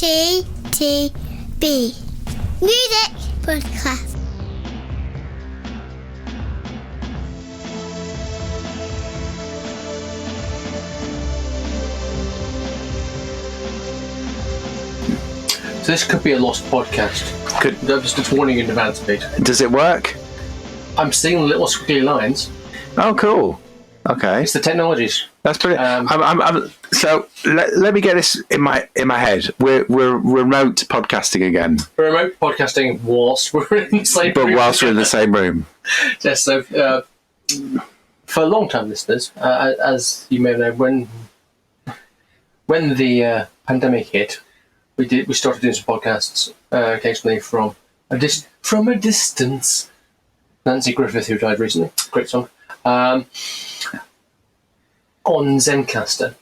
MTTB Music Podcast. So this could be a lost podcast. Just warning in advance, Pete. Does it work? I'm seeing little squiggly lines. Oh, cool. Okay, It's the technologies. that's brilliant. So let me get this in my head. We're remote podcasting again, We're remote podcasting whilst we're in the same but room. whilst we're in the same room. Yes, so for long-time listeners, as you may know, when the pandemic hit, we started doing some podcasts occasionally from a distance. Nancy Griffith, who died recently, great song. On Zencaster.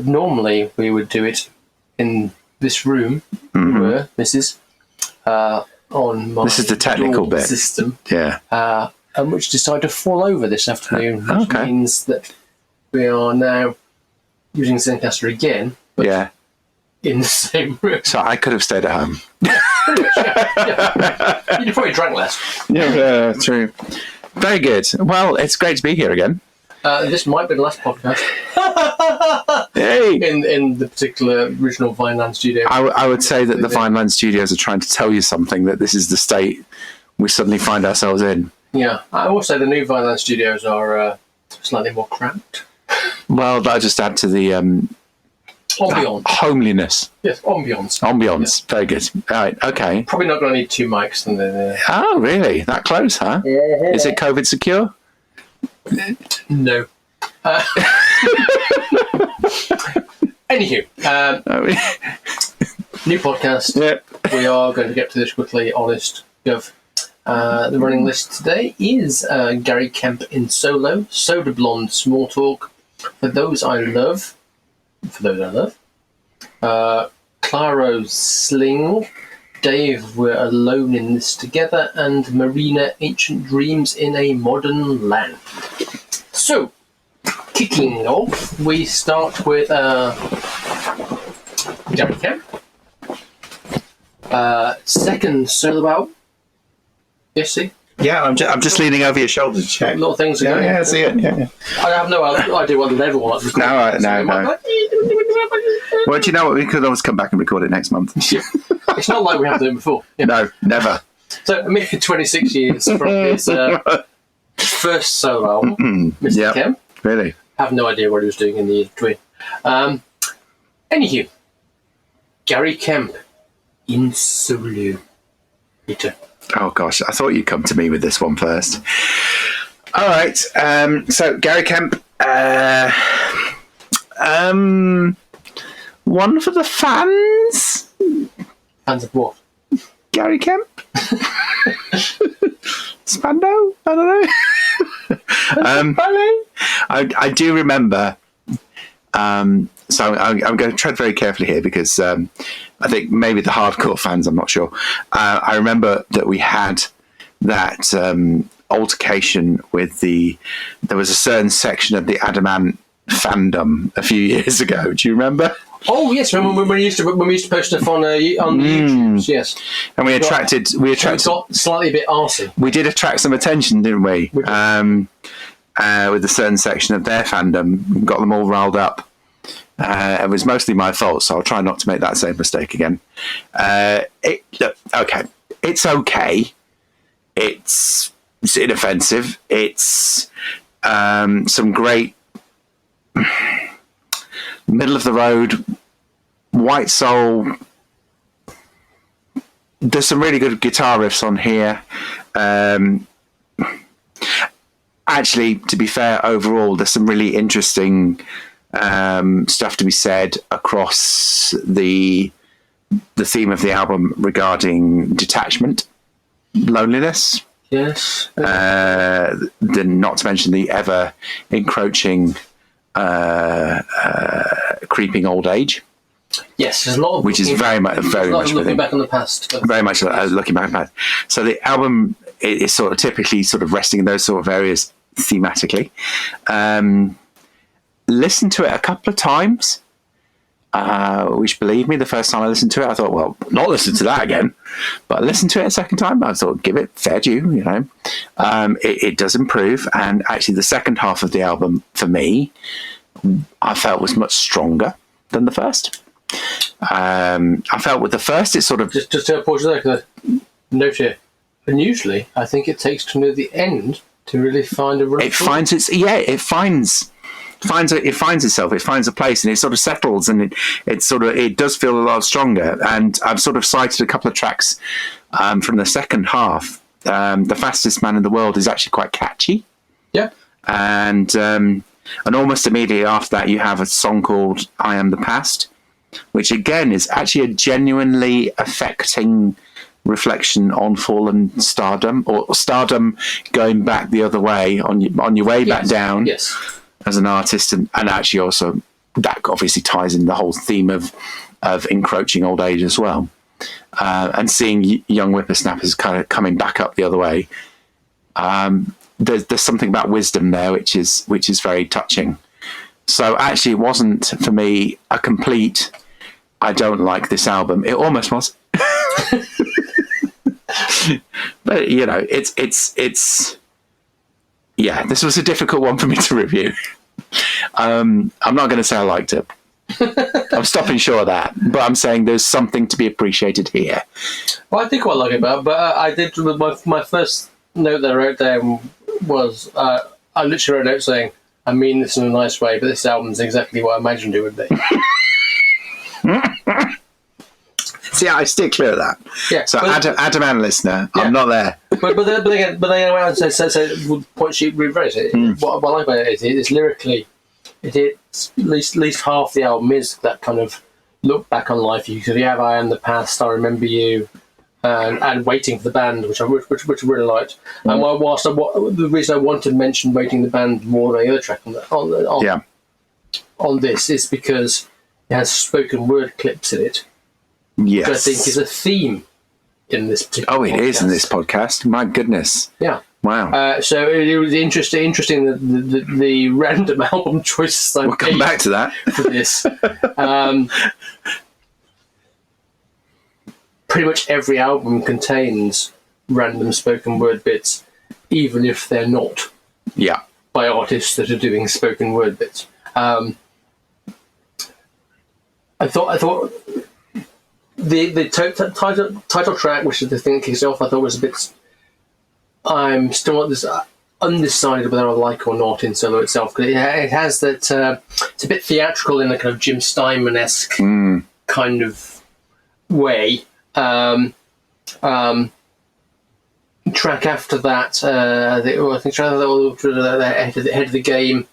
Normally we would do it in this room, where this is on my This is the technical bit. system, Yeah. and which decided to fall over this afternoon, which Okay. means that we are now using Zencaster again, but Yeah. in the same room. So I could have stayed at home. Yeah. You probably drank less. Yeah, true. Very good. Well, it's great to be here again. This might be the last podcast Hey. in the particular original Vineland studio. I would say that the Vineland Studios are trying to tell you something, that this is the state we suddenly find ourselves in. Yeah, I will say the new Vineland studios are slightly more cramped. Well, that'll just add to the Ambiance. homeliness. Yes, ambiance. Ambience. Very good. All right, okay. Probably not going to need two mics. And then, Oh, really? That close, huh? Is it COVID secure? no. Anywho, new podcast. Yep. We are going to get to this quickly, honest, Gov. The running list today is Gary Kemp Insolo, Soda Blonde Small Talk, For Those I Love, Clairo Sling, Dave We're Alone in This Together, and Marina Ancient Dreams in a Modern Land. So, kicking off, we start with Gary Kemp. Second solo album. Yes, see? Yeah, I'm just leaning over your shoulder to check. Little things are going. Yeah, I see it. Yeah. I have no idea what the level was. No. Well, do you know what? We could always come back and record it next month. It's not like we have done it before. Yeah. No, never. So, I mean, 26 years from his first solo album, Mr. Yep. Kemp. Really? Have no idea what he was doing in the year between. Anywho, Gary Kemp, Insolo. Peter. Oh, gosh. I thought you'd come to me with this one first. All right. So, Gary Kemp. One for the fans? Fans of what? Gary Kemp? Spando? I don't know. I do remember. So I'm going to tread very carefully here because I think maybe the hardcore fans, I'm not sure. I remember that we had that altercation with there was a certain section of the Adamant fandom a few years ago. Do you remember? Oh yes, remember when we used to post stuff on the YouTubes? Yes, and we attracted. We got slightly a bit arsey. We did attract some attention, didn't we? With a certain section of their fandom, got them all riled up. It was mostly my fault, so I'll try not to make that same mistake again. Look, okay, it's okay. It's inoffensive. It's some great middle of the road white soul. There's some really good guitar riffs on here. Actually, to be fair, overall, there's some really interesting stuff to be said across the theme of the album regarding detachment, loneliness. Yes. Not to mention the ever encroaching, creeping old age. Yes, there's a lot of which is very much looking back on the past. Very much looking back on the past. So the album is sort of typically sort of resting in those sort of areas thematically. Listen to it a couple of times. which, believe me, the first time I listened to it, I thought, well, not listen to that again. But I listened to it a second time. I thought, give it fair due, you know. It does improve. And actually, the second half of the album, for me, I felt was much stronger than the first. I felt with the first, it sort of... Just to pause there, because I note here, unusually, I think it takes to near the end to really find a... It finds itself, it finds a place, and it sort of settles, and it does feel a lot stronger. And I've sort of cited a couple of tracks from the second half. The Fastest Man in the World is actually quite catchy. Yeah. And almost immediately after that, you have a song called I Am the Past, which again is actually a genuinely affecting reflection on fallen stardom, or stardom going back the other way, on your way back down. Yes. As an artist, and actually also that obviously ties in the whole theme of encroaching old age as well, and seeing young whippersnappers kind of coming back up the other way. There's something about wisdom there which is very touching. So actually, it wasn't for me a complete I don't like this album. It almost was, but you know, it's. Yeah, this was a difficult one for me to review. I'm not going to say I liked it. I'm stopping short of that. But I'm saying there's something to be appreciated here. Well, I did quite like it, but I did... My first note that I wrote down was... I literally wrote a note saying, I mean this in a nice way, but this album's exactly what I imagined it would be. See, I steer clear of that. Yeah, so, Adam and listener, yeah. I'm not there. But then I went and point sheet reverse it. What I like about it is lyrically, it's at least half the album is that kind of look back on life. You have I Am the Past, I Remember You, and Waiting for the Band, which I really liked. And whilst the reason I wanted to mention Waiting the Band more than the other track on this is because it has spoken word clips in it. Yes. Which I think is a theme in this particular podcast. It is in this podcast. My goodness. Yeah. Wow. So it was interesting the random album choices I We'll come back to that. For this. Pretty much every album contains random spoken word bits, even if they're not by artists that are doing spoken word bits. I thought the title track, which is the thing that kicks off, I thought was a bit... I'm still undecided whether I like or not Insolo itself, because it has that... it's a bit theatrical in a kind of Jim Steinman-esque kind of way. Track after that, I think track after that, the head of the game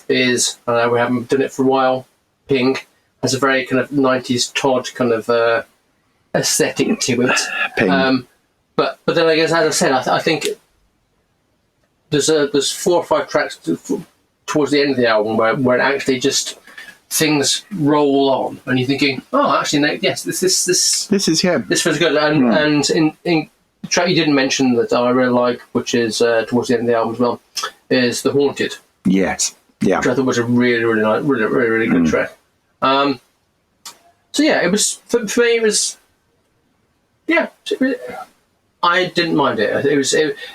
is... we haven't done it for a while. Pink has a very kind of 90s Todd kind of aesthetic to it. But then I guess, as I said, I think there's 4 or 5 tracks towards the end of the album where it actually just things roll on, and you're thinking, oh, actually, yes, this is this feels good. And in the track you didn't mention that I really like, which is towards the end of the album as well, is The Haunted. Yes, yeah, which I thought was a really nice, really good track. So yeah, it was for me. It was I didn't mind it. It was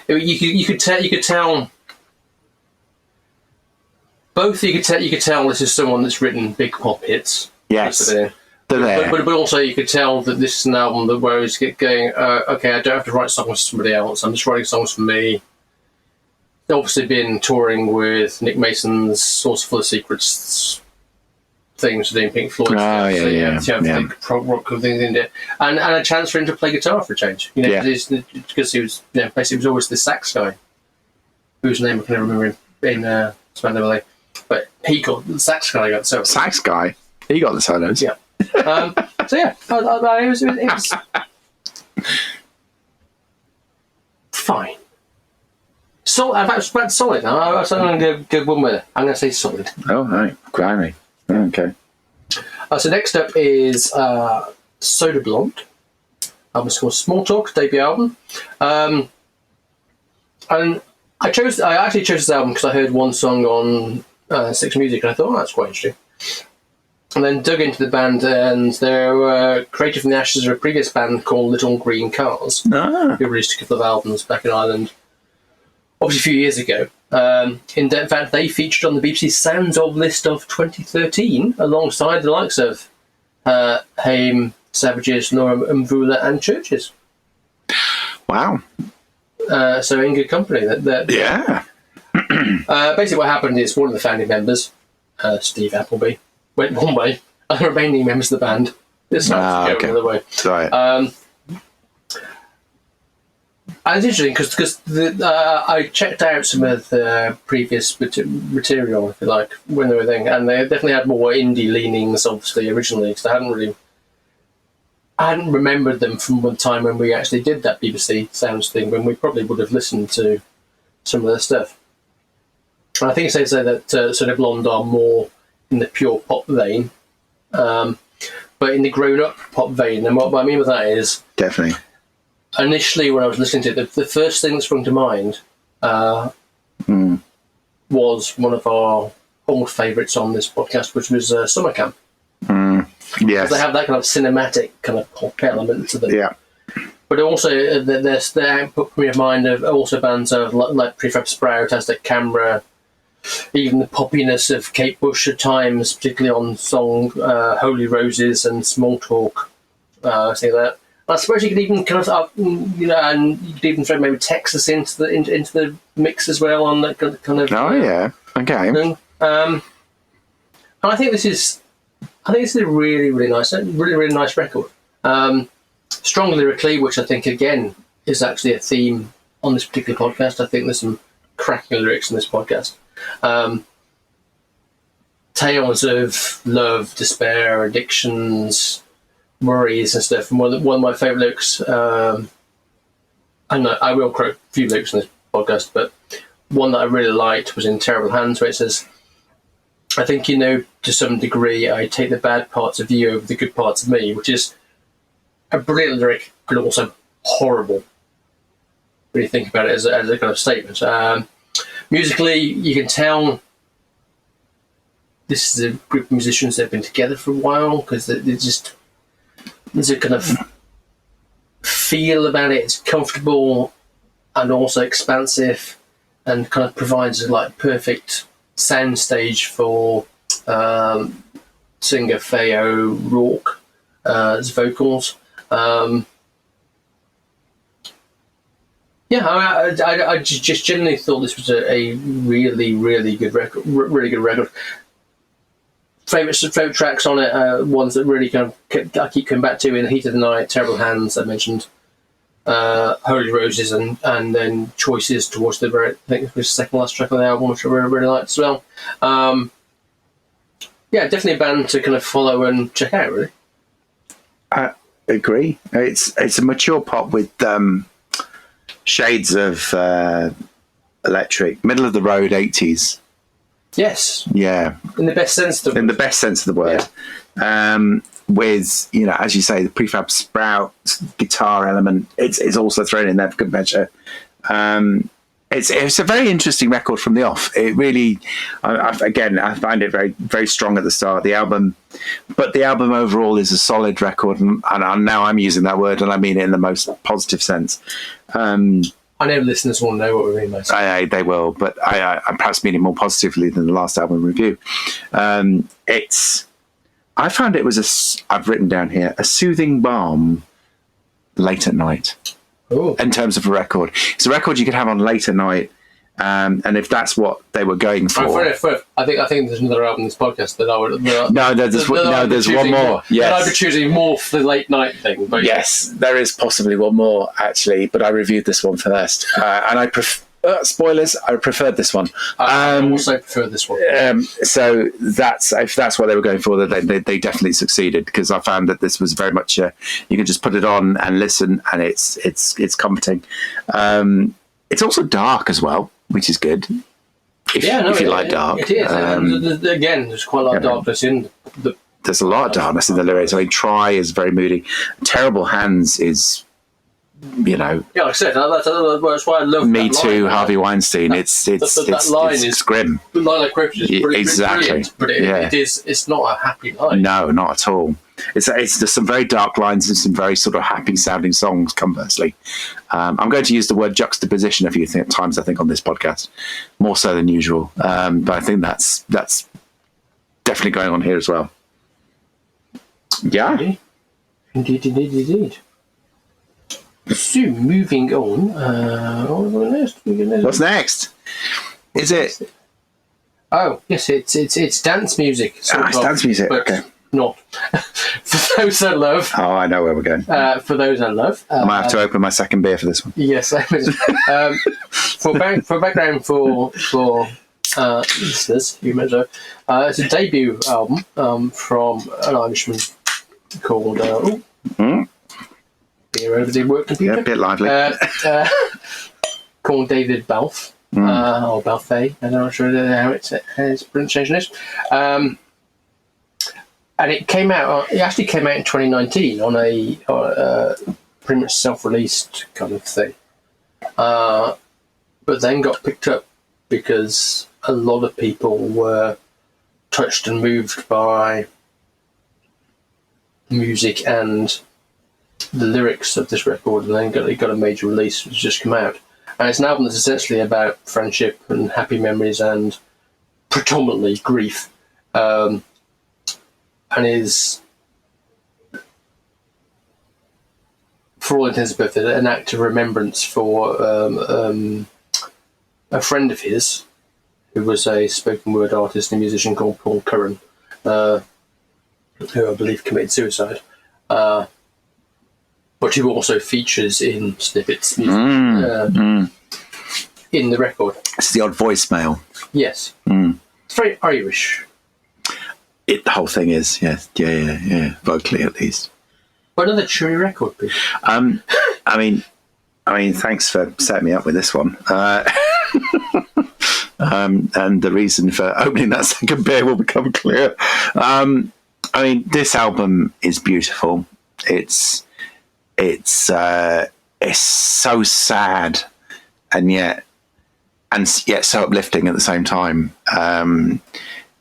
you could tell. Both you could tell this is someone that's written big pop hits. Yes, they're there. But also you could tell that this is an album where he's going, okay, I don't have to write songs for somebody else. I'm just writing songs for me. They've obviously been touring with Nick Mason's Source Full of Secrets things, doing Pink Floyd prog rock things in there, and a chance for him to play guitar for a change. Because he was basically was always the sax guy, whose name I can never remember in Span LA. But he got the sax guy. Got so sax guy. He got the solos. Yeah. So yeah, it was fine. Solid. In fact, solid. I'm going to go one with it. I'm going to say solid. Oh, right. Grimy. Okay. So next up is Soda Blonde. Album's called Small Talk, debut album. And I actually chose this album because I heard one song on Six Music, and I thought, that's quite interesting. and then dug into the band, and they were created from the ashes of a previous band called Little Green Cars, who released a couple of albums back in Ireland, obviously a few years ago. In fact, they featured on the BBC Sounds of list of 2013, alongside the likes of Haim, Savages, Nora Mvula, and Churches. Wow. So in good company. Yeah. Basically, what happened is one of the founding members, Steve Appleby, went one way, and the remaining members of the band decided to go another way. Right. And it's interesting because I checked out some of the previous material, if you like, when they were there, and they definitely had more indie leanings, obviously, originally, because I hadn't remembered them from one time when we actually did that BBC Sounds thing, when we probably would have listened to some of their stuff. And I think they say that sort of Blonde are more in the pure pop vein, but in the grown-up pop vein. And what I mean by that is... Definitely. Initially, when I was listening to it, the first thing that sprung to mind was one of our old favourites on this podcast, which was Summer Camp. Yes. They have that kind of cinematic kind of pop element to them. Yeah. But also, their output for me of mind of also bands of like Prefab Sprout has that camera, even the poppiness of Kate Bush at times, particularly on song Holy Roses and Small Talk, things like that. I suppose you could even kind of, and you could even throw maybe Texas into the mix as well on that kind of. Oh yeah, okay. And I think this is a really, really nice record. Strong lyrically, which I think again is actually a theme on this particular podcast. I think there's some cracking lyrics in this podcast. Tales of love, despair, addictions, worries and stuff. And one of my favourite lyrics, and I will quote a few lyrics in this podcast, but one that I really liked was in Terrible Hands, where it says, I think, to some degree, I take the bad parts of you over the good parts of me, which is a brilliant lyric, but also horrible when you think about it as a kind of statement. Musically, you can tell this is a group of musicians that have been together for a while, because there's a kind of feel about it. It's comfortable and also expansive, and kind of provides a perfect sound stage for singer Faye O'Rourke's vocals. I just genuinely thought this was a really, really good record. Really good record. Favorite tracks on it, ones that really kind of I keep coming back to: In the Heat of the Night, Terrible Hands, I mentioned, Holy Roses, and then Choices towards I think it was the second last track on the album, which I really, really liked as well. Definitely a band to kind of follow and check out, really. I agree. It's a mature pop with shades of electric, middle of the road 80s. Yes. Yeah. In the best sense of the word. In the best sense of the word. Yeah. With, as you say, the Prefab Sprout guitar element, it's also thrown in there for good measure. It's a very interesting record from the off. It really, I find it very, very strong at the start of the album, but the album overall is a solid record, and now I'm using that word, and I mean it in the most positive sense. I know listeners will know what we mean by that. They will, but I perhaps mean it more positively than the last album review. I found it was I've written down here, a soothing balm late at night. Ooh. In terms of a record. It's a record you could have on late at night, and if that's what they were going for. I think there's another album in this podcast that I would... there's one more. Yes. I'd be choosing more for the late night thing. But yes, there is possibly one more, actually, but I reviewed this one first. And I spoilers, I preferred this one. I also prefer this one. So if that's what they were going for, they definitely succeeded, because I found that this was very much you can just put it on and listen, and it's comforting. It's also dark as well, which is good. If you like dark, it is. Again, there's quite a lot of darkness in the. There's a lot of darkness in the lyrics. I mean, Try is very moody. Terrible Hands is you know, Yeah, like I said, that's why I love Me that Too, line. Harvey Weinstein. That line It's is grim. The line I quoted is Exactly. brilliant, but it's not a happy line. No, not at all. There's some very dark lines and some very sort of happy sounding songs, conversely. I'm going to use the word juxtaposition a few times, I think, on this podcast, more so than usual. But I think that's definitely going on here as well. Yeah. Indeed. So, moving on. What's next? Is it? Oh, yes, it's dance music. It's dance music. But okay. Not for those I love. Oh, I know where we're going. For those I love. I might have to open my second beer for this one. Yes, for background for listeners, you mentioned it's a debut album from an Irishman called beer over the work computer. Yeah, a bit lively. Called David Balfe or Balfe. I'm not sure how his pronunciation is. And it came out. It actually came out in 2019 on a pretty much self-released kind of thing. But then got picked up because a lot of people were touched and moved by music and the lyrics of this record, and then it got a major release which just come out. And it's an album that's essentially about friendship and happy memories and predominantly grief. And is, for all intents and purposes, an act of remembrance for a friend of his who was a spoken word artist and musician called Paul Curran, who I believe committed suicide, but who also features in snippets in the record. It's the odd voicemail. Yes. It's very Irish. The whole thing is, yeah, vocally at least. But another cheery record, Pete. I mean, thanks for setting me up with this one. And the reason for opening that second beer will become clear. I mean, this album is beautiful. It's so sad, and yet so uplifting at the same time.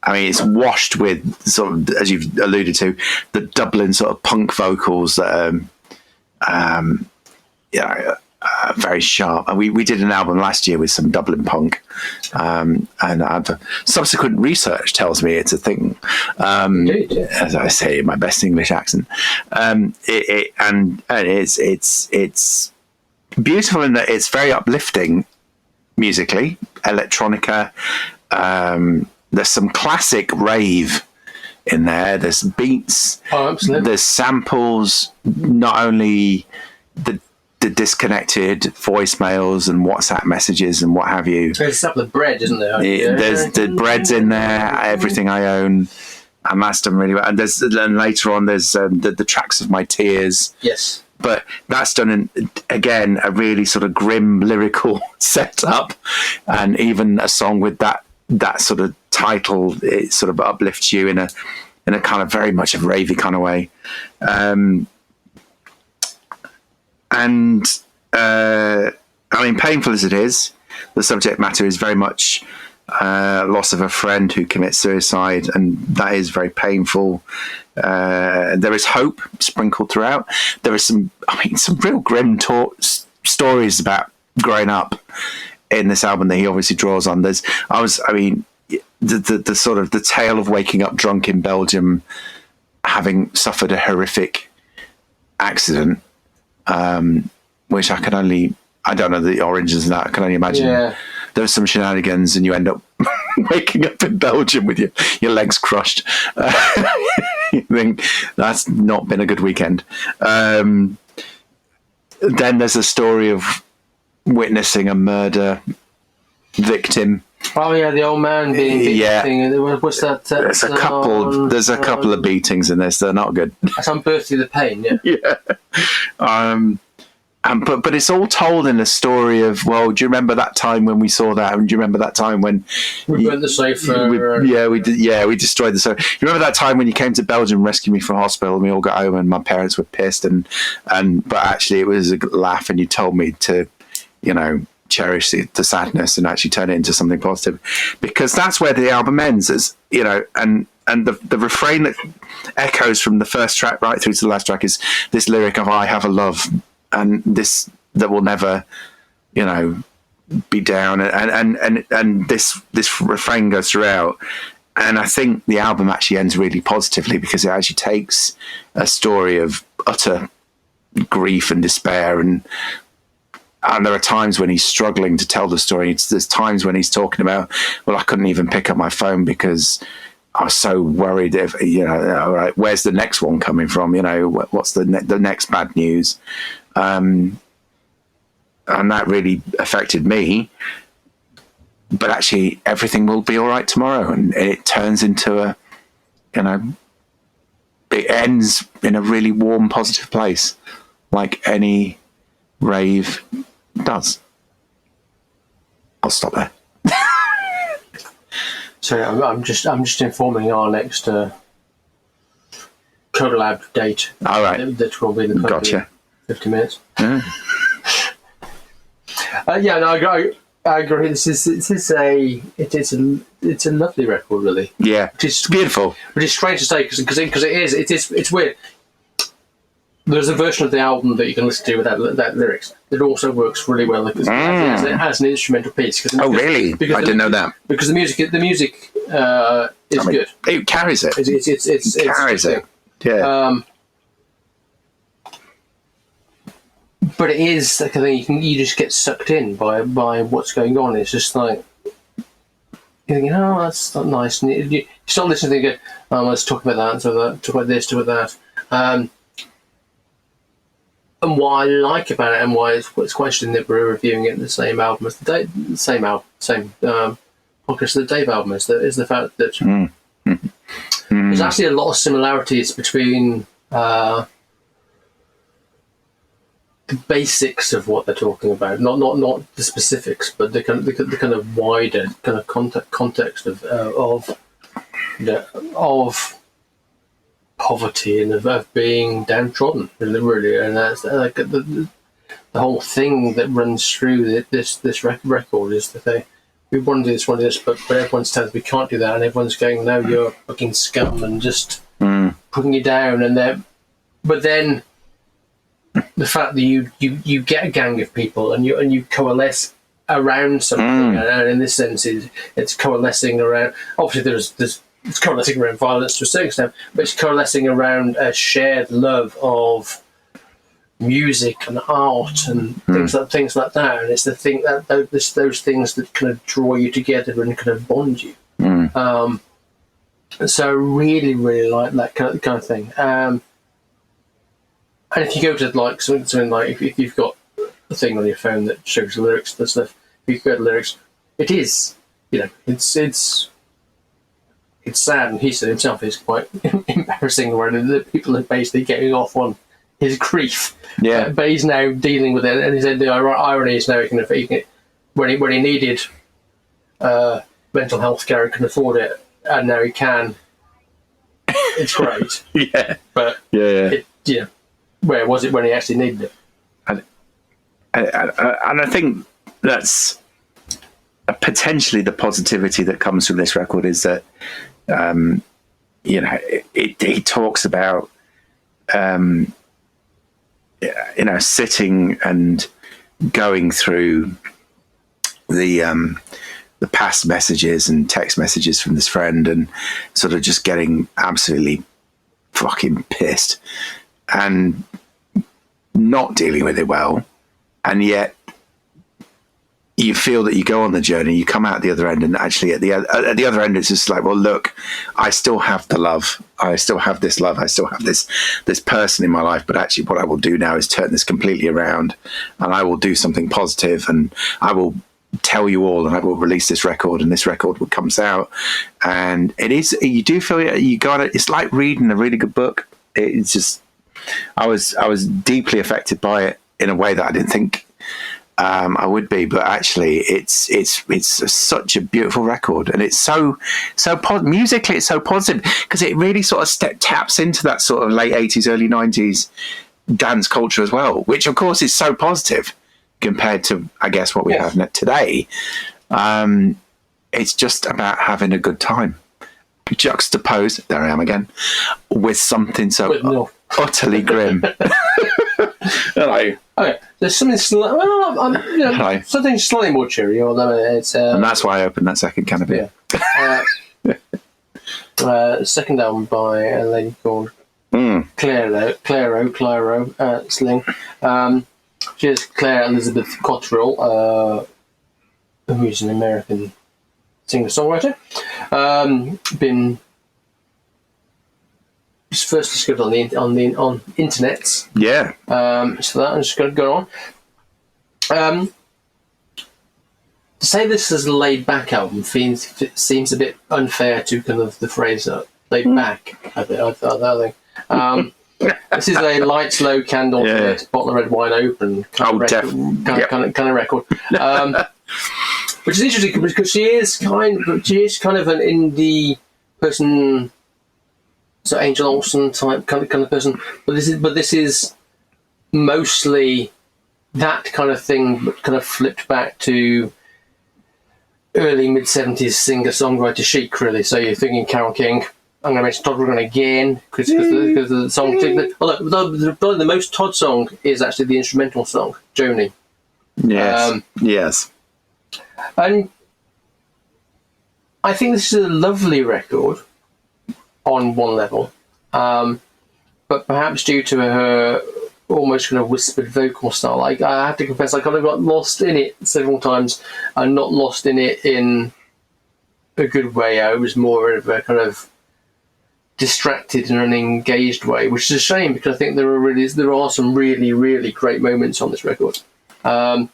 I mean, it's washed with sort of, as you've alluded to, the Dublin sort of punk vocals that are, very sharp. And we did an album last year with some Dublin punk, and subsequent research tells me it's a thing. Indeed, yeah. As I say in my best English accent, it's beautiful in that it's very uplifting musically, electronica. There's some classic rave in there. There's beats. Oh, absolutely. There's samples. Not only the disconnected voicemails and WhatsApp messages and what have you. There's a sample of bread, isn't there? There's the bread's in there. Everything I own, and that's done really well. And later on, there's the tracks of my tears. Yes. But that's done in, again, a really sort of grim lyrical setup, and even a song with that sort of title, it sort of uplifts you in a kind of very much a ravey kind of way. I mean, painful as it is, the subject matter is very much loss of a friend who commits suicide, and that is very painful. There is hope sprinkled throughout. There is some real grim stories about growing up in this album that he obviously draws on. The sort of the tale of waking up drunk in Belgium, having suffered a horrific accident, which I don't know the origins of that. I can only imagine. Yeah. There's some shenanigans and you end up waking up in Belgium with your legs crushed. You think that's not been a good weekend. Then there's a story of witnessing a murder victim. Oh yeah, the old man being beaten. What's that? There's a couple of beatings in this. They're not good. That's on Birthday of the Pain, yeah. Yeah. but it's all told in a story of, well, do you remember that time when we saw that? And do you remember that time when we burnt the sofa? We destroyed the sofa. You remember that time when you came to Belgium and rescued me from hospital and we all got home and my parents were pissed but actually it was a laugh and you told me to, cherish the sadness and actually turn it into something positive, because that's where the album ends, as and the refrain that echoes from the first track right through to the last track is this lyric of "I have a love," and this that will never, be down, and this refrain goes throughout. And I think the album actually ends really positively because it actually takes a story of utter grief and despair, and there are times when he's struggling to tell the story. There's times when he's talking about, well, I couldn't even pick up my phone because I was so worried if, all right, where's the next one coming from? What's the next bad news? And that really affected me. But actually, everything will be all right tomorrow. And it turns into it ends in a really warm, positive place, like any rave does. I'll stop there. So I'm just informing our next collab date. All right. That will be in the Gotcha. 50 minutes. Yeah. I agree. It's a lovely record, really. Yeah, it's beautiful. But it's strange to say because it's weird. There's a version of the album that you can listen to without that lyrics. It also works really well as an instrumental piece. Really? I didn't know that. Because the music is good. It carries it. It carries it. Yeah. But it is like a thing you just get sucked in by what's going on. It's just like you're thinking, oh, that's not nice. And you start listening and go, oh, let's talk about that, talk about this, talk about that. And what I like about it, and why it's quite interesting that we're reviewing it in the same album as same podcast the Dave album is the fact that there's actually a lot of similarities between the basics of what they're talking about, not the specifics, but the kind of wider kind of context of poverty and of being downtrodden, really, and that's like the whole thing that runs through this record is that we want to do this, but everyone's telling us we can't do that, and everyone's going, no, you're fucking scum, and just putting you down, but then the fact that you get a gang of people and you coalesce around something, and in this sense it's coalescing around. Obviously, it's coalescing around violence to a certain extent, but it's coalescing around a shared love of music and art and things like that. And it's the thing that those things that kind of draw you together and kind of bond you. So I really, really like that kind of thing. And if you go to like something like if you've got a thing on your phone that shows the lyrics and stuff, if you go to the lyrics, it is, it's sad, and he said himself it's quite embarrassing where the people are basically getting off on his grief. Yeah. But he's now dealing with it, and he said the irony is now he can when he needed mental health care and can afford it, and now he can. It's great. Yeah. But where was it when he actually needed it? And I think that's potentially the positivity that comes from this record is that, he talks about, sitting and going through the past messages and text messages from this friend and sort of just getting absolutely fucking pissed and not dealing with it well, and yet you feel that you go on the journey, you come out the other end, and actually at the other end it's just like, well, look, I still have the love, I still have this love, I still have this person in my life, but actually what I will do now is turn this completely around, and I will do something positive, and I will tell you all, and I will release this record, and this record comes out, and it is, you do feel you got it. It's like reading a really good book. It's just, I was deeply affected by it, in a way that I didn't think I would be. But actually, it's such a beautiful record, and it's so musically it's so positive because it really sort of taps into that sort of late 80s, early 90s dance culture as well, which of course is so positive compared to, I guess, what we have today. It's just about having a good time, juxtaposed, there I am again, with something so utterly grim. Hello. Okay, there's something something slightly more cheery, although it's and that's why I opened that second can of beer. Second album by a lady called Clairo, Sling. She is Claire Elizabeth Cotterill, who's an American singer-songwriter. Been first discovered on internets. Yeah. So that I'm just going to go on. To say this is a laid-back album seems a bit unfair to kind of the phrase laid back. I think. This is a light, slow, candle lit, bottle of red wine open kind of record. Which is interesting because she is kind of an indie person, so Angel Olsen type kind of person. But this is mostly that kind of thing, but kind of flipped back to early mid-70s singer-songwriter chic, really. So you're thinking Carole King. I'm going to mention Todd Rundgren again because the song. Probably the most Todd song is actually the instrumental song, Joni. Yes. Yes. And I think this is a lovely record on one level, but perhaps due to her almost kind of whispered vocal style, I have to confess I kind of got lost in it several times, and not lost in it in a good way. I was more of a kind of distracted in an engaged way, which is a shame because I think there are some really, really great moments on this record. Because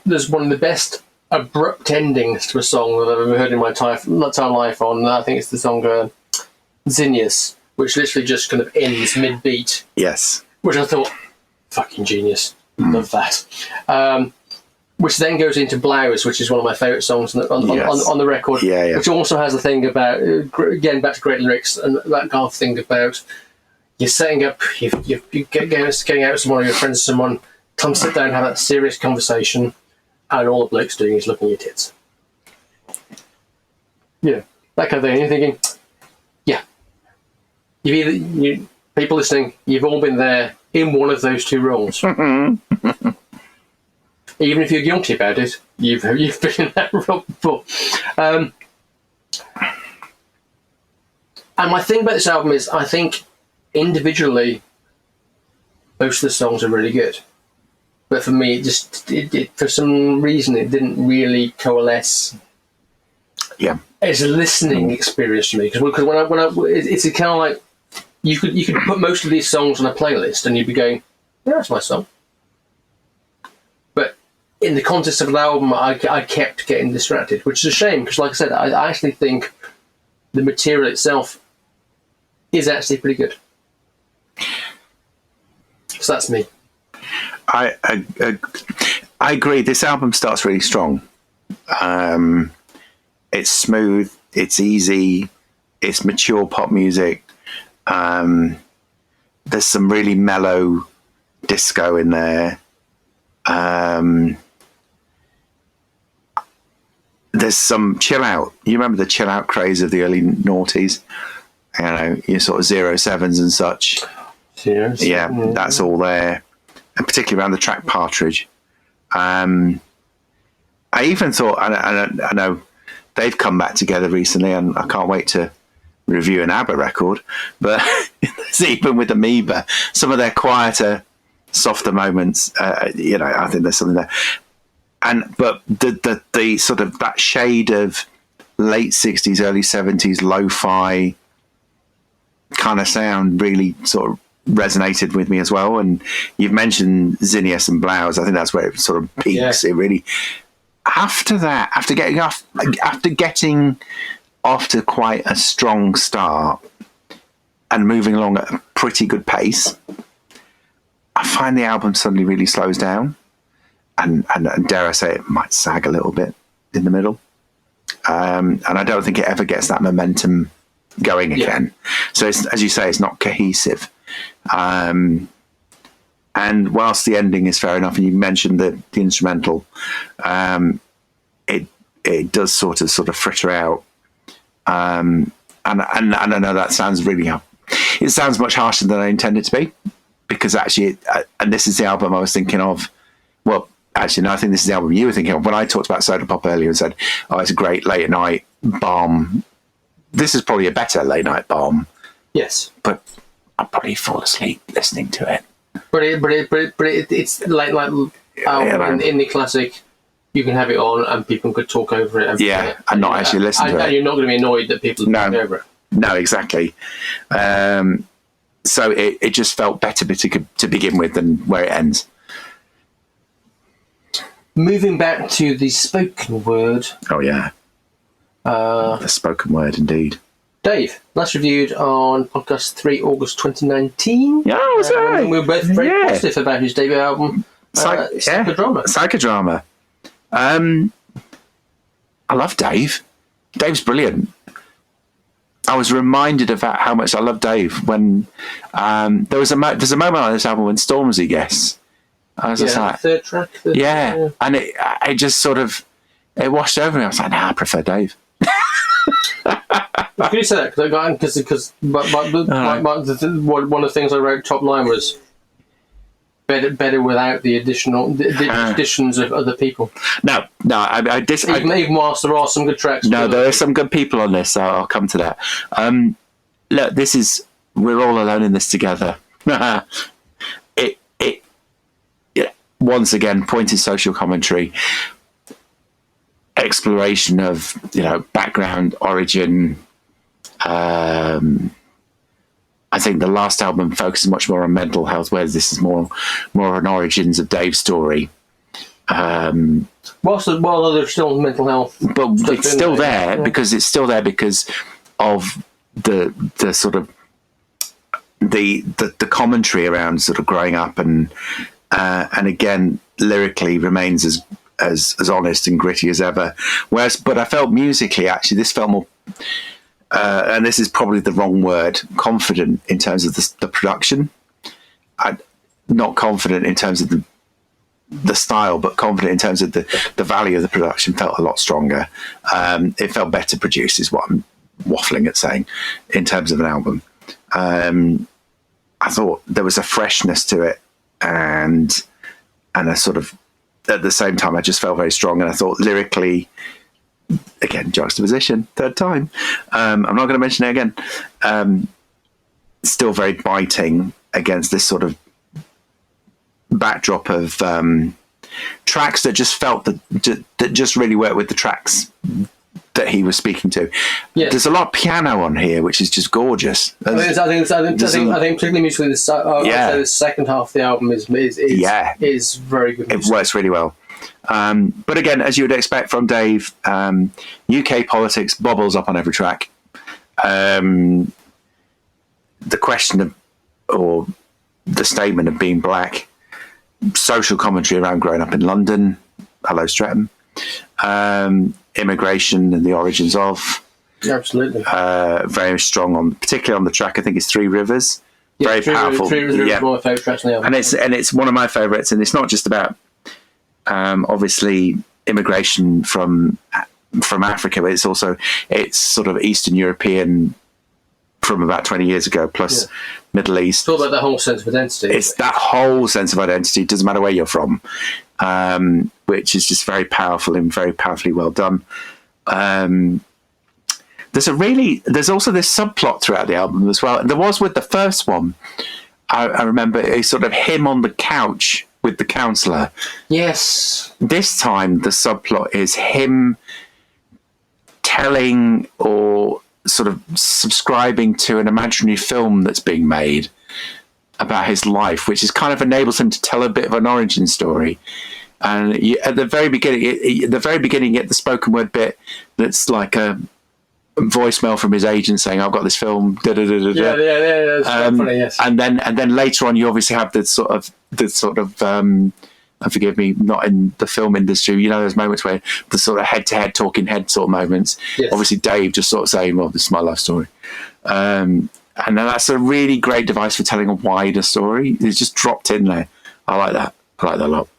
there's one of the best abrupt endings to a song that I've ever heard in my entire life. I think it's the song Zinnias, which literally just kind of ends mid-beat. Yes. Which I thought, fucking genius. Love that. Which then goes into Blouse, which is one of my favourite songs on the record. Yeah. Which also has a thing about, again, back to great lyrics, and that kind of thing about you're setting up, you're getting out with someone, or your friends, someone, time to sit down and have that serious conversation, and all the bloke's doing is looking at your tits. Yeah, that kind of thing. You're thinking, yeah, people listening, you've all been there in one of those two roles. Even if you're guilty about it, you've been in that role before. And my thing about this album is, I think individually, most of the songs are really good. But for me, it for some reason, it didn't really coalesce. Yeah, as a listening experience for me, because it's kind of like you could put most of these songs on a playlist and you'd be going, yeah, that's my song. But in the context of an album, I kept getting distracted, which is a shame because, like I said, I actually think the material itself is actually pretty good. So that's me. I agree. This album starts really strong. It's smooth. It's easy. It's mature pop music. There's some really mellow disco in there. There's some chill out. You remember the chill out craze of the early noughties? You know, your sort of 07s and such. Cheers. Yeah, that's all there. And particularly around the track Partridge. I even thought, I know they've come back together recently, and I can't wait to review an ABBA record, but even with Amoeba, some of their quieter, softer moments, I think there's something there. But the sort of that shade of late 60s, early 70s, lo-fi kind of sound really sort of resonated with me as well. And you've mentioned Zinnias and Blouse. I think that's where it sort of peaks. Yeah. It really, after that, after getting off to quite a strong start and moving along at a pretty good pace, find the album suddenly really slows down, and dare I say it might sag a little bit in the middle. And I don't think it ever gets that momentum going again. So it's, as you say, it's not cohesive. And whilst the ending is fair enough, and you mentioned the instrumental, it does sort of fritter out. And I know that sounds it sounds much harsher than I intended to be, because actually, and this is the album I was thinking of. Well, actually, no, I think this is the album you were thinking of when I talked about Soda Pop earlier and said, "Oh, it's a great late night balm." This is probably a better late night balm. Yes, but I'll probably fall asleep listening to it. But it's like in the classic. You can have it on, and people could talk over it. And not actually listen to it. And you're not going to be annoyed that people talk over it. No, exactly. So it just felt better to begin with than where it ends. Moving back to the spoken word. Oh, yeah. The spoken word, indeed. Dave, last reviewed on podcast 3 August 2019. Yeah, was we were both very positive about his debut album, Psychodrama. Psychodrama. I love Dave. Dave's brilliant. I was reminded of how much I love Dave when there's a moment on this album when Stormzy guests. I was just like, third track. And it just sort of it washed over me. I was like, nah, I prefer Dave. Can you say that? Because one of the things I wrote top line was better without the additions of other people. No, I disagree. Even whilst there are some good tracks. No, there are some good people on this. So I'll come to that. Look, we're all alone in this together. it once again pointed social commentary, exploration of background, origin. I think the last album focuses much more on mental health, whereas this is more an origins of Dave's story. While there's still mental health, but it's still there because of the sort of the commentary around sort of growing up and again lyrically remains as honest and gritty as ever. But I felt musically actually this felt more. And this is probably the wrong word, confident in terms of the production. Not confident in terms of the style, but confident in terms of the value of the production. Felt a lot stronger. It felt better produced is what I'm waffling at saying in terms of an album. I thought there was a freshness to it and a sort of, at the same time, I just felt very strong. And I thought lyrically, again, juxtaposition, third time. I'm not going to mention it again. Still very biting against this sort of backdrop of tracks that just felt that just really worked with the tracks that he was speaking to. Yeah. There's a lot of piano on here, which is just gorgeous. I think particularly musically, the second half of the album is very good. It works really well. But again, as you would expect from Dave, UK politics bobbles up on every track. The question or the statement of being black, social commentary around growing up in London, hello Streatham, immigration and the origins of. Absolutely. Very strong particularly on the track. I think it's Three Rivers. Very powerful. Three Rivers is one of my favourite tracks on the album. And it's one of my favourites. And it's not just about obviously immigration from Africa, but it's sort of Eastern European from about 20 years ago, plus Middle East. It's all about that whole sense of identity. It's that whole sense of identity. It doesn't matter where you're from, which is just very powerful and very powerfully well done. There's also this subplot throughout the album as well. There was with the first one. I remember a sort of him on the couch with the counsellor. Yes. This time the subplot is him telling or sort of subscribing to an imaginary film that's being made about his life, which is kind of enables him to tell a bit of an origin story. And at the very beginning, you get the spoken word bit that's like a voicemail from his agent saying, "I've got this film." Yeah. That's funny, yes. And then later on, you obviously have the sort of the sort of and forgive me, not in the film industry, you know, those moments where the sort of head-to-head talking head sort of moments. Yes. Obviously Dave just sort of saying, well, this is my life story, and then that's a really great device for telling a wider story. It's just dropped in there. I like that a lot.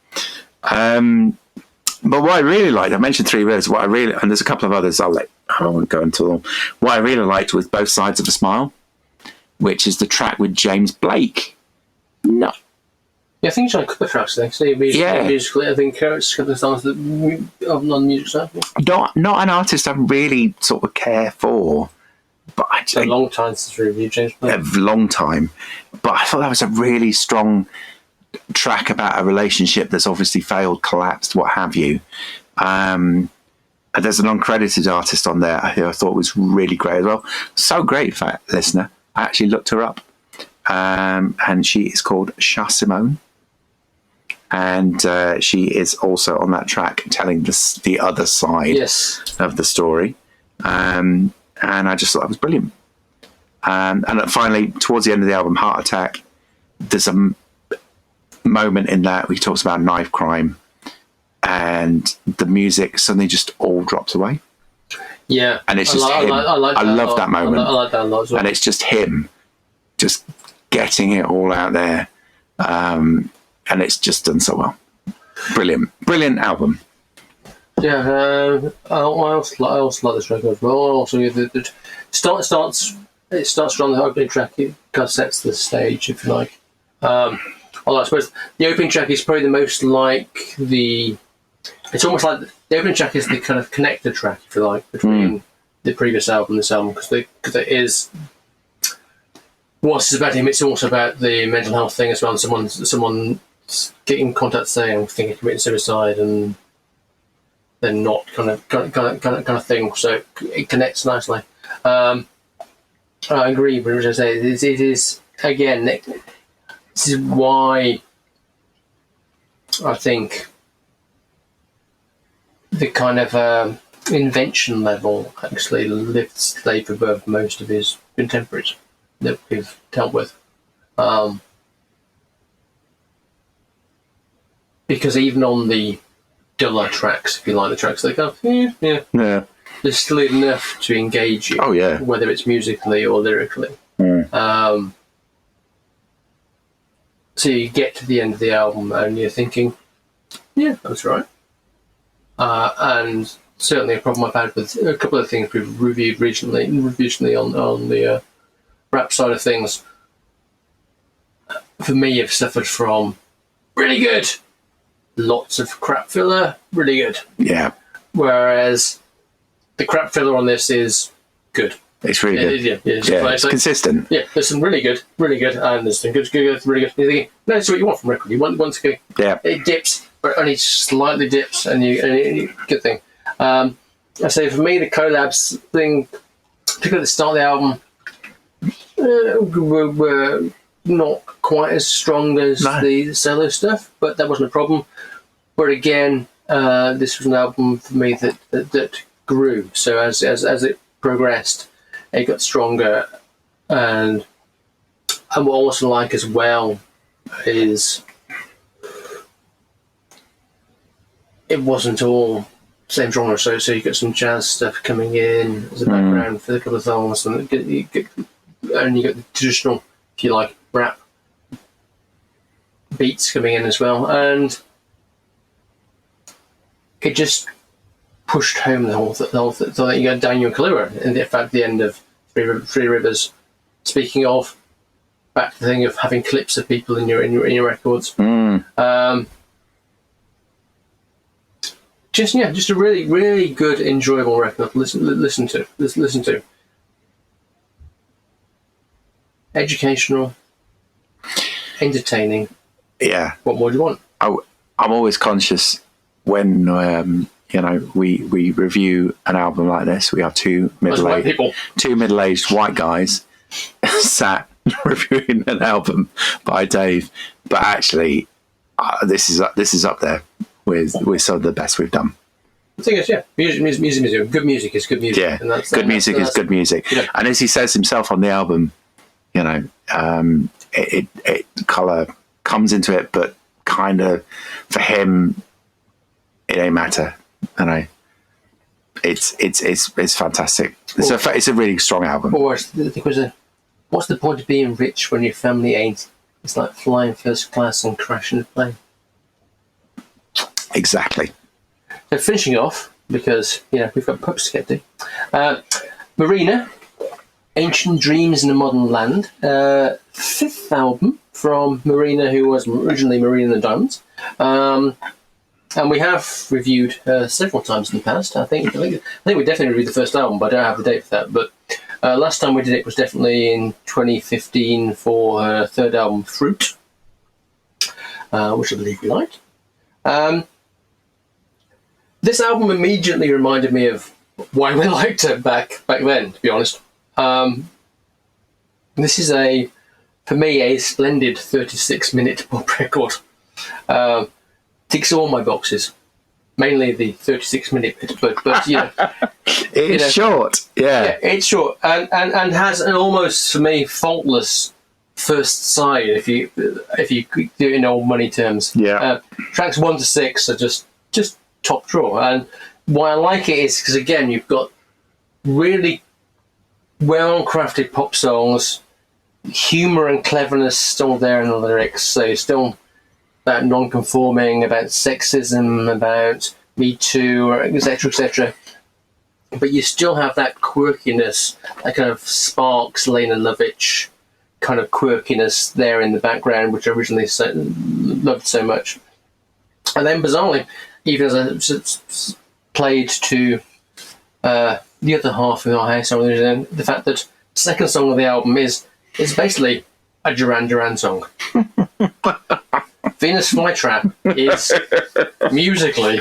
But what I really liked, I mentioned Three Rivers, and there's a couple of others I won't go into them. What I really liked was Both Sides of a Smile, which is the track with James Blake. No. Yeah, I think he's on a couple of tracks, actually. Musically, I think it's a couple of songs that on music side. Not an artist I really sort of care for. But It's a long time since we reviewed James Blake. A long time. But I thought that was a really strong track about a relationship that's obviously failed, collapsed, what have you. And there's an uncredited artist on there who I thought was really great as well. So great, in fact, listener. I actually looked her up. And she is called Shah Simone. And she is also on that track telling the other side of the story. And I just thought that was brilliant. And finally, towards the end of the album, Heart Attack, there's a moment in that where he talks about knife crime, and the music suddenly just all drops away. Yeah. And it's just him. I love that moment. I like that a lot as well. And it's just him just getting it all out there. And it's just done so well. Brilliant album. Yeah, I also like this record as well. Also, it starts on the opening track. It kind of sets the stage, if you like. Although I suppose the opening track is probably the most like the. It's almost like the opening track is the kind of connector track, if you like, between the previous album and this album, because it is. Whilst it's about him, it's also about the mental health thing as well. And someone getting in contact saying, "I'm thinking of committing suicide," and they're not kind of thing. So it connects nicely. I agree with what I say. It is again. This is why I think the kind of invention level actually lifts Dave above most of his contemporaries that we've dealt with. Because even on the duller tracks, if you like the tracks, they go, yeah. There's still enough to engage you. Oh, yeah. Whether it's musically or lyrically. So you get to the end of the album and you're thinking, yeah, that's right. And certainly a problem I've had with a couple of things we've reviewed recently on the rap side of things. For me, I've suffered from really good, lots of crap filler, really good. Yeah. Whereas the crap filler on this is good. It's really good. It's like, consistent. Yeah, there's some really good, and there's some good, really good. You're thinking, no, that's what you want from a record. You want to go, it dips, but only slightly dips, and good thing. I say for me, the collabs thing, particularly at the start of the album, were not quite as strong as the solo stuff, but that wasn't a problem. But again, this was an album for me that grew. So as it progressed, it got stronger, and what I also like as well is it wasn't all same genre. So you got some jazz stuff coming in as a background for a couple of songs, and you got the traditional, if you like, rap beats coming in as well, and it just pushed home the whole thing. So you got Daniel Kaluuya, and in fact, the end of Three Rivers. Speaking of, back to the thing of having clips of people in your records. Just a really, really good, enjoyable record. Listen to. Educational, entertaining. Yeah. What more do you want? I'm always conscious when we review an album like this. We have two middle-aged white guys sat reviewing an album by Dave, but actually, this is up there with some of the best we've done. The thing is, music. Good music is good music. Yeah, and good music is good music. Yeah. And as he says himself on the album, it color comes into it, but kind of for him, it ain't matter. It's fantastic. It's a really strong album. Or I think it was what's the point of being rich when your family ain't? It's like flying first class and crashing a plane. Exactly. So finishing off, because we've got pubs to get to. Marina, Ancient Dreams in a Modern Land, 5th album from Marina, who was originally Marina and the Diamonds. And we have reviewed several times in the past. I think we definitely reviewed the first album, but I don't have the date for that. But last time we did it was definitely in 2015 for her third album, Fruit, which I believe we liked. This album immediately reminded me of why we liked her back then, to be honest. This is for me, a splendid 36-minute pop record. Ticks all my boxes, mainly the 36-minute bit, but it's short. Yeah, it's short, and has an almost, for me, faultless first side. If you do it in old money terms, tracks 1 to 6 are just top drawer. And why I like it is because again, you've got really well-crafted pop songs, humour and cleverness still there in the lyrics, so still about non-conforming, about sexism, about Me Too, etc., etc. But you still have that quirkiness, that kind of Sparks, Lena Lovitch kind of quirkiness there in the background, which I originally loved so much. And then bizarrely, even as I played to the other half of our house, the fact that the second song of the album is basically a Duran Duran song. Venus Flytrap is musically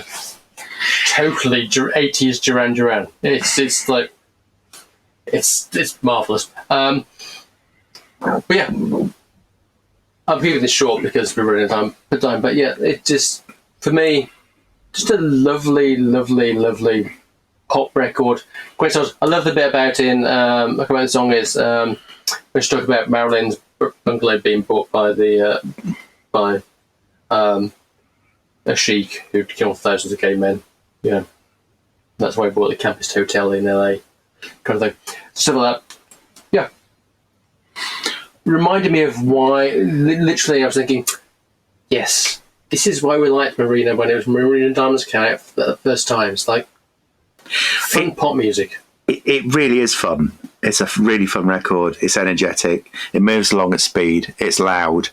totally 80s Duran Duran. It's like it's marvelous. But yeah, I'm keeping this short because we're running out of time. But yeah, it just, for me, just a lovely, lovely, lovely pop record. Great songs. I love the bit about the song is when she talks about Marilyn's bungalow being bought by a sheik who'd killed thousands of gay men. That's why he bought the campus hotel in LA, kind of thing. Stuff like that. Yeah. Reminded me of why, literally, I was thinking, yes, this is why we liked Marina when it was Marina and Diamonds came out for the first time. It's like fun pop music. It really is fun. It's a really fun record. It's energetic. It moves along at speed. It's loud.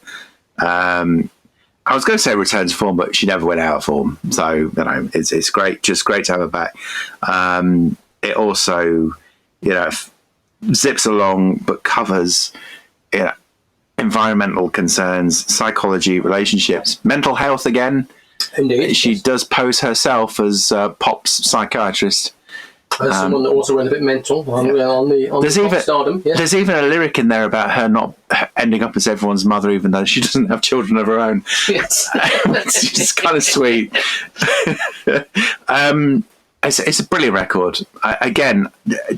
I was going to say return to form, but she never went out of form. So, it's great. Just great to have her back. It also, zips along, but covers, environmental concerns, psychology, relationships, mental health again. Indeed. She does pose herself as pop's psychiatrist. As someone that also went a bit mental on the stardom. Yeah. There's even a lyric in there about her not ending up as everyone's mother, even though she doesn't have children of her own. Yes. It's just kind of sweet. It's a brilliant record. Again,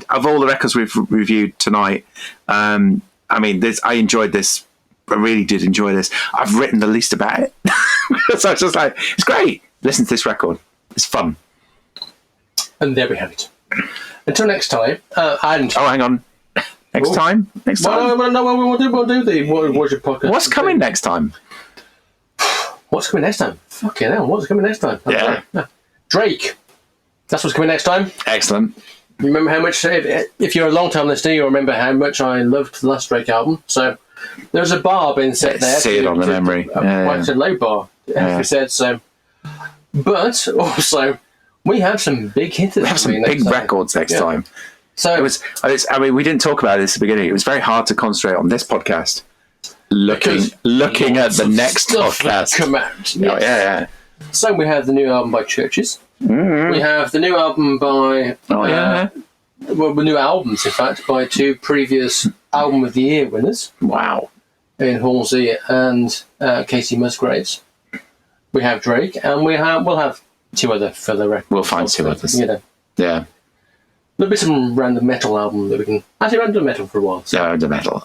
of all the records we've reviewed tonight, I enjoyed this. I really did enjoy this. I've written the least about it. So it's just like, it's great. Listen to this record. It's fun. And there we have it. Until next time. Hang on. Next time? No, we'll do the What's Your Podcast. What's coming next time? What's coming next time? Fucking hell, what's coming next time? Yeah. Drake. That's what's coming next time. Excellent. Remember how much, if you're a long-time listener, you'll remember how much I loved the last Drake album. So there's a bar being set there. See it on the memory. Quite a low bar, as we said. So, but also, we have some big hitters. We have some big records next time. So we didn't talk about it at the beginning. It was very hard to concentrate on this podcast. Looking at the next podcast. Come out. Yes. Oh, yeah. So we have the new album by Churches. Mm-hmm. We have the new album by new albums, in fact, by two previous Album of the Year winners. Wow. In Halsey and Casey Musgraves. We have Drake, and we'll have two other further records. We'll find two others. Yeah. There'll be some random metal album that we can... Actually, random metal for a while. So. Yeah, random metal.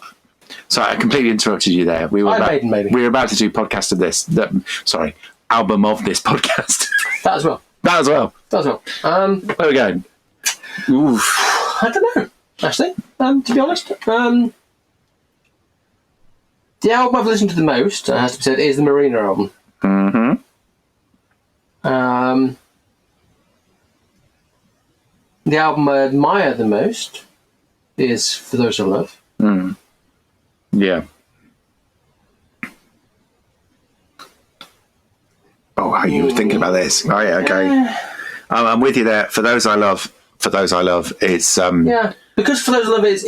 Sorry, I completely interrupted you there. We were maybe. about to do podcast of this. Album of this podcast. That as well. Where are we going? Oof. I don't know, actually. To be honest, the album I've listened to the most, has to be said, is the Marina album. Mm-hmm. The album I admire the most is For Those I Love. Mm. Yeah. Oh, how you were thinking about this? Oh, yeah, okay. I'm with you there. For those I love, it's yeah, because For Those I Love is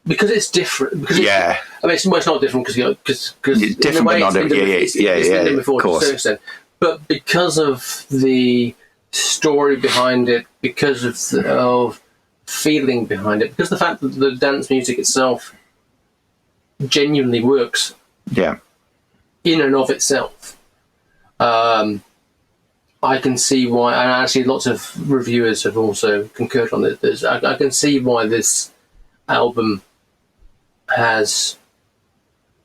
because it's different. Because yeah, it's not different because it's different, but not different. Yeah, before, of course. To a certain extent. But because of the story behind it, because of feeling behind it, because of the fact that the dance music itself genuinely works. Yeah. In and of itself, I can see why, and actually lots of reviewers have also concurred on this. I can see why this album has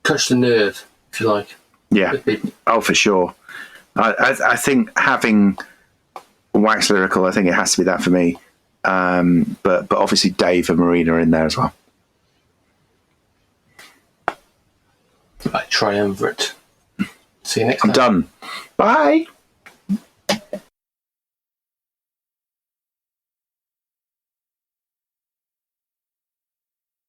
touched a nerve, if you like. Yeah. With people. Oh, for sure. I think having Wax Lyrical, I think it has to be that for me. But obviously Dave and Marina are in there as well. Right, triumvirate. See you next time. I'm done. Bye.